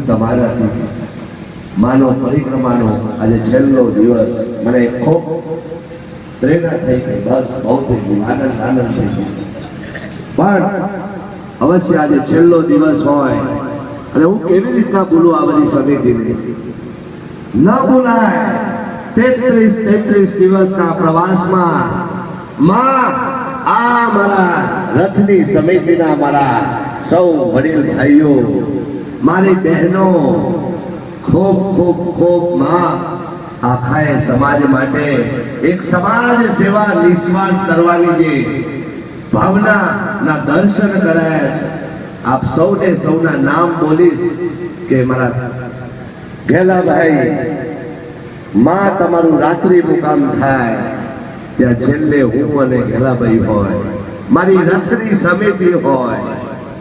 તમારાથી માનો પરિક્રમાનો આજે છેલ્લો દિવસ મને ખૂબ પ્રેરણા થઈ ગઈ. બસ બહુ થઈ ગયું, આનંદ થઈ ગયો. પણ અવશ્ય આજે છેલ્લો દિવસ હોય અને હું કેવી રીતના બોલું આ બધી સમિતિને? ન બોલાય. 33 દિવસના પ્રવાસમાં માં આ મારા રથની સમિતિના મારા સૌ વડીલ ભાઈઓ, મારી બહેનો, ખૂબ ખૂબ ખૂબ માં આખાએ સમાજ માટે એક સમાજ સેવા નિસ્વાર્થ કરવાની જે ભાવનાના દર્શન કરાયા છે. આપ સૌને સૌના નામ બોલીશ કે મારા ઘેલાભાઈ, માં તમારું રાત્રિ મુકામ થાય ત્યાં છેલ્લે હું અને ઘેલાભાઈ હોય, મારી રથની સમિતિ હોય,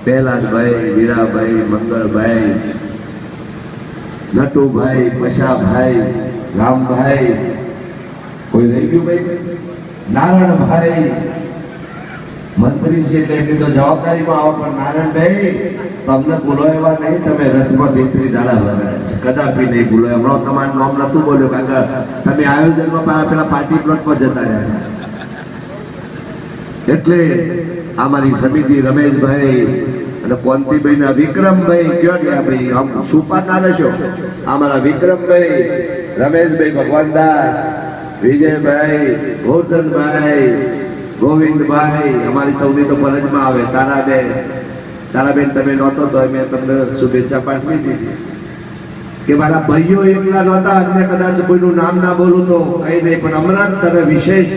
પહેલાભાઈ, વીરાભાઈ, મંગળભાઈ, નટુભાઈ, પશાભાઈ, રામભાઈ, કોઈ રહી ગયું ભાઈ? નારાયણભાઈ મંત્રી છે એટલે એમની તો જવાબદારીમાં આવો, પણ નારાયણભાઈ તમને બોલો એવા નહીં, તમે રથમાં દીકરી દાડા લગાડ્યા છે, કદાપી નહીં બોલો. હમણાં તમારું નામ નતું બોલ્યો કારણ કે તમે આયોજનમાં પેલા પાર્ટી પ્લોટમાં જતા રહ્યા. એટલે અમારી સમિતિ રમેશભાઈ અને કોંતીભાઈ ના વિક્રમભાઈ કયો ગયા ભાઈ, આમ છુપા ના રહેશો. અમારા વિક્રમભાઈ, રમેશભાઈ, ભગવાનદાસ, વિજયભાઈ, ગોરધનભાઈ, ગોવિંદભાઈ, અમારી સૌની તો ફરજમાં આવે. તારાબેન તમે નહોતો તો મેં તમને શુભેચ્છા પાઠવી દીધી કે મારા ભાઈઓ એકલા નહોતા, અને કદાચ કોઈનું નામ ના બોલું તો કઈ નહીં, પણ હમણાં તને વિશેષ